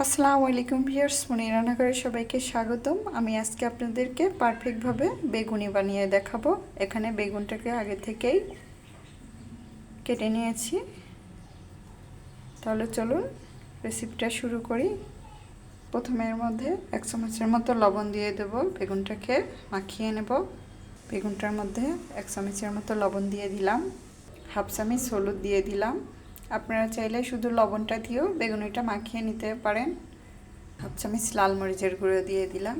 আসসালামু আলাইকুম ভিউয়ার্স, মনি রান্নাঘরে সবাইকে স্বাগতম। আমি আজকে আপনাদেরকে পারফেক্টভাবে বেগুনি বানিয়ে দেখাবো। এখানে বেগুনটাকে আগে থেকেই কেটে নিয়েছি। তাহলে চলুন রেসিপিটা শুরু করি। প্রথমে এর মধ্যে 1 চামচের মতো লবণ দিয়ে দেব, বেগুনটাকে মাখিয়ে নেব। বেগুনটার মধ্যে 1 চামচের মতো লবণ দিয়ে দিলাম, 1/2 চামচ হলুদ দিয়ে দিলাম। আপনারা চাইলে শুধু লবণটা দিয়েও বেগুনিটা মাখিয়ে নিতে পারেন। 1/2 চামচ লাল মরিচের গুঁড়ো দিয়ে দিলাম।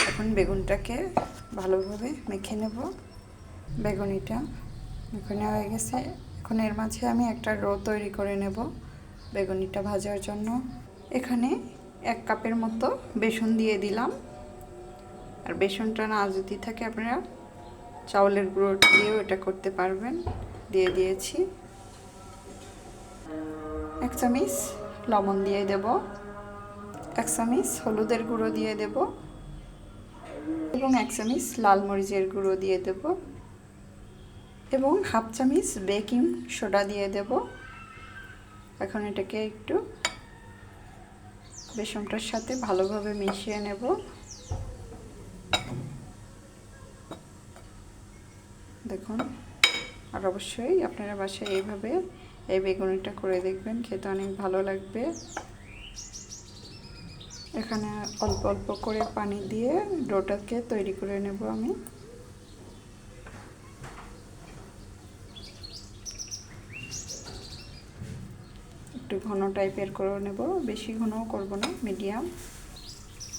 এখন বেগুনটাকে ভালোভাবে মেখে নেব। বেগুনিটা মেখে হয়ে গেছে। এখন এর মাঝে আমি একটা ডো তৈরি করে নেব বেগুনিটা ভাজার জন্য। এখানে 1 কাপের মতো বেসন দিয়ে দিলাম। আর বেসনটা না যদি থাকে আপনারা চাউলের গুঁড়ো দিয়েও এটা করতে পারবেন। দিয়ে দিয়েছি। 1 চামচ লবণ দিয়ে দেব, 1 চামচ হলুদের গুঁড়ো দিয়ে দেব এবং 1 চামচ লাল মরিচের গুঁড়ো দিয়ে দেব এবং 1/2 চামচ বেকিং সোডা দিয়ে দেব। এখন এটাকে একটু বেসনটার সাথে ভালোভাবে মিশিয়ে নেব। দেখুন, আর অবশ্যই আপনারা বাসায় এইভাবে এই বেগুনিটা করে দেখবেন, খেতে অনেক ভালো লাগবে। এখানে অল্প অল্প করে পানি দিয়ে ডোটাকে তৈরি করে নেব আমি। একটু ঘন টাইপের করে নেব, বেশি ঘনও করব না, মিডিয়াম,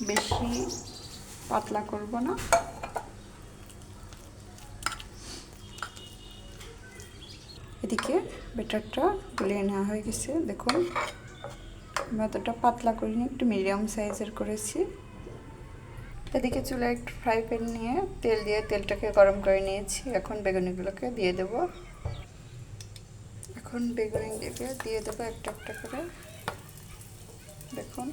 বেশি পাতলা করব না। এদিকে ব্যাটারটা গলিয়ে নেওয়া হয়ে গেছে। দেখুন, আমি অতটা পাতলা করিনি, একটু মিডিয়াম সাইজের করেছি। এদিকে চুলায় একটু ফ্রাই প্যান নিয়ে তেল দিয়ে তেলটাকে গরম করে নিয়েছি। এখন বেগুনিগুলোকে দিয়ে দেব। এখন বেগুনিগুলোকে দিয়ে দেবো একটা একটা করে। দেখুন,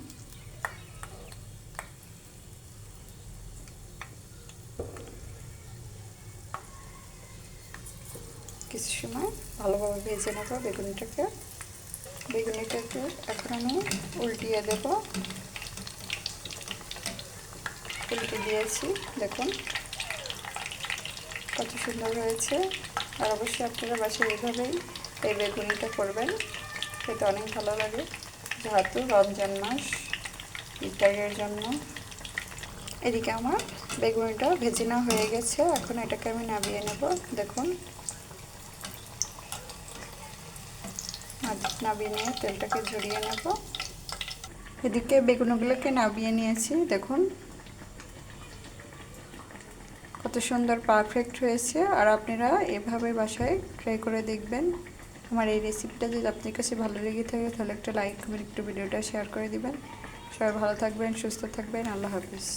কিছু সময় ভালোভাবে ভেজে নেব বেগুনিটাকে। এখন আমি উল্টিয়ে দেব। উল্টে দিয়েছি, দেখুন কত সুন্দর হয়েছে। আর অবশ্যই আপনারা বাসায় এইভাবেই এই বেগুনিটা করবেন, খেতে অনেক ভালো লাগে। যেহেতু রমজান মাস, ইফতারের জন্য। এদিকে আমার বেগুনিটা ভেজে নেওয়া হয়ে গেছে। এখন এটাকে আমি নামিয়ে নেব। দেখুন, নামিয়ে নিয়ে তেলটাকে ঝরিয়ে নেব। এদিকে বেগুনগুলোকে নামিয়ে নিয়েছি। দেখুন কত সুন্দর পারফেক্ট হয়েছে। আর আপনারা এভাবে বাসায় ট্রাই করে দেখবেন। আমার এই রেসিপিটা যদি আপনার কাছে ভালো লেগে থাকে তাহলে একটা লাইক কমেন্ট, একটু ভিডিওটা শেয়ার করে দিবেন। সবাই ভালো থাকবেন, সুস্থ থাকবেন। আল্লাহ হাফিজ।